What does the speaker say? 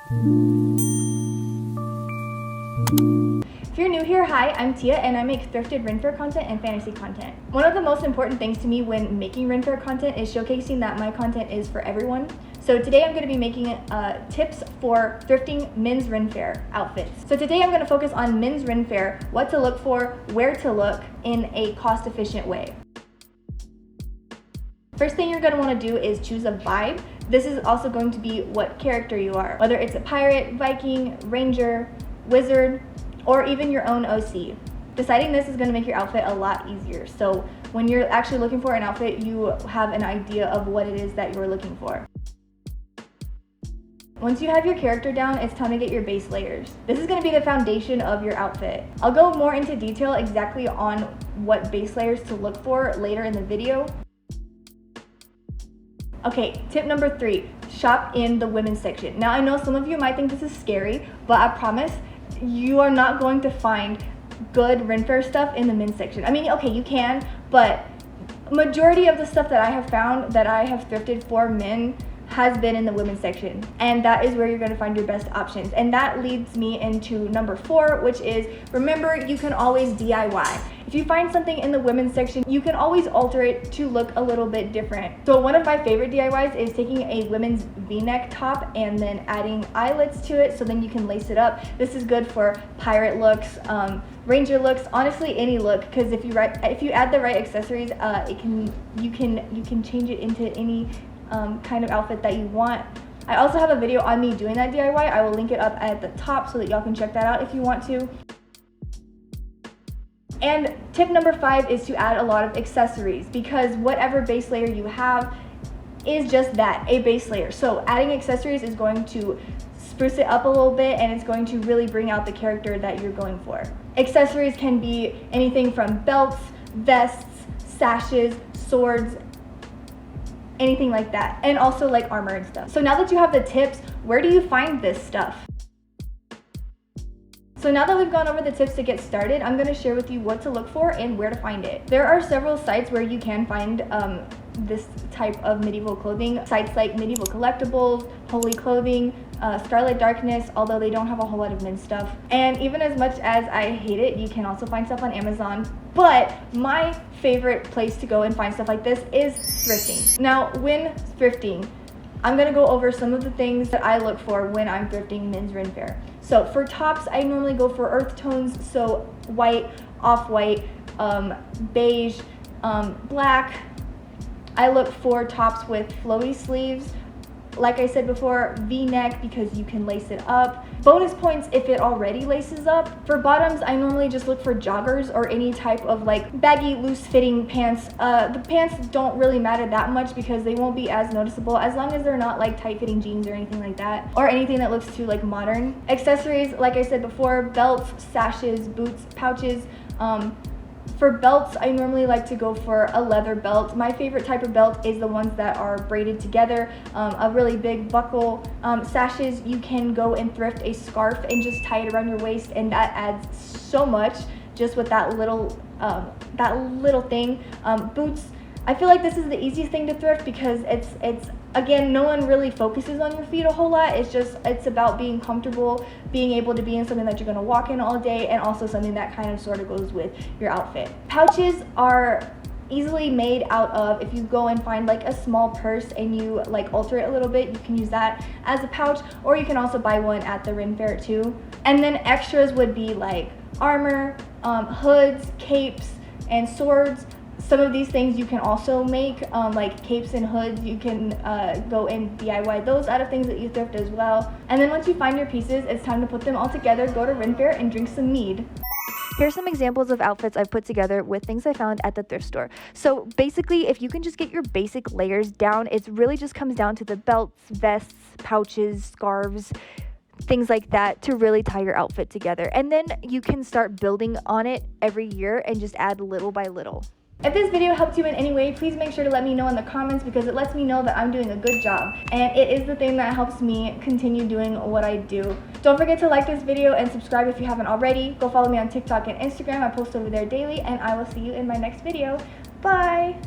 If you're new here, hi, I'm Tia and I make thrifted Faire content and fantasy content. One of the most important things to me when making Faire content is showcasing that my content is for everyone. So today I'm going to be making tips for thrifting men's Faire outfits. So today I'm going to focus on men's Faire, what to look for, where to look in a cost-efficient way. First thing you're going to want to do is choose a vibe. This is also going to be what character you are, whether it's a pirate, Viking, ranger, wizard, or even your own OC. Deciding this is going to make your outfit a lot easier. So when you're actually looking for an outfit, you have an idea of what it is that you're looking for. Once you have your character down, it's time to get your base layers. This is going to be the foundation of your outfit. I'll go more into detail exactly on what base layers to look for later in the video. Okay, tip number 3, shop in the women's section. Now I know some of you might think this is scary, but I promise you are not going to find good Faire stuff in the men's section. I mean, okay, you can, but majority of the stuff that I have found that I have thrifted for men has been in the women's section, and that is where you're going to find your best options. And that leads me into number 4, which is, remember, you can always DIY. If you find something in the women's section, you can always alter it to look a little bit different. So one of my favorite DIYs is taking a women's v-neck top and then adding eyelets to it, so then you can lace it up. This is good for pirate looks, ranger looks, honestly any look, because if you add the right accessories, you can change it into any kind of outfit that you want. I also have a video on me doing that DIY. I will link it up at the top so that y'all can check that out if you want to. And tip number 5 is to add a lot of accessories, because whatever base layer you have is just that, a base layer. So adding accessories is going to spruce it up a little bit, and it's going to really bring out the character that you're going for. Accessories can be anything from belts, vests, sashes, swords, anything like that, and also like armor and stuff. So now that you have the tips, where do you find this stuff? So now that we've gone over the tips to get started, I'm going to share with you what to look for and where to find it. There are several sites where you can find this type of medieval clothing. Sites like Medieval Collectibles, Holy Clothing, Starlight Darkness, although they don't have a whole lot of men's stuff. And even as much as I hate it, you can also find stuff on Amazon. But my favorite place to go and find stuff like this is thrifting. Now, when thrifting, I'm going to go over some of the things that I look for when I'm thrifting men's Faire. So for tops, I normally go for earth tones, so white, off-white, beige, black. I look for tops with flowy sleeves. Like I said before, v-neck because you can lace it up. Bonus points if it already laces up. For bottoms, I normally just look for joggers or any type of like baggy, loose-fitting pants. The pants don't really matter that much because they won't be as noticeable as long as they're not like tight-fitting jeans or anything like that, or anything that looks too like modern. Accessories, like I said before, belts, sashes, boots, pouches. For belts, I normally like to go for a leather belt. My favorite type of belt is the ones that are braided together, a really big buckle. Sashes, you can go and thrift a scarf and just tie it around your waist, and that adds so much just with that little thing. Boots, I feel like this is the easiest thing to thrift because it's again, no one really focuses on your feet a whole lot. It's about being comfortable, being able to be in something that you're going to walk in all day, and also something that kind of sort of goes with your outfit. Pouches are easily made out of, if you go and find like a small purse and you like alter it a little bit, you can use that as a pouch, or you can also buy one at the Faire too. And then extras would be like armor, hoods, capes, and swords. Some of these things you can also make, like capes and hoods. You can go and DIY those out of things that you thrift as well. And then once you find your pieces, it's time to put them all together, go to Faire and drink some mead. Here's some examples of outfits I've put together with things I found at the thrift store. So basically, if you can just get your basic layers down, it really just comes down to the belts, vests, pouches, scarves, things like that to really tie your outfit together. And then you can start building on it every year and just add little by little. If this video helped you in any way, please make sure to let me know in the comments, because it lets me know that I'm doing a good job, and it is the thing that helps me continue doing what I do. Don't forget to like this video and subscribe if you haven't already. Go follow me on TikTok and Instagram. I post over there daily, and I will see you in my next video. Bye!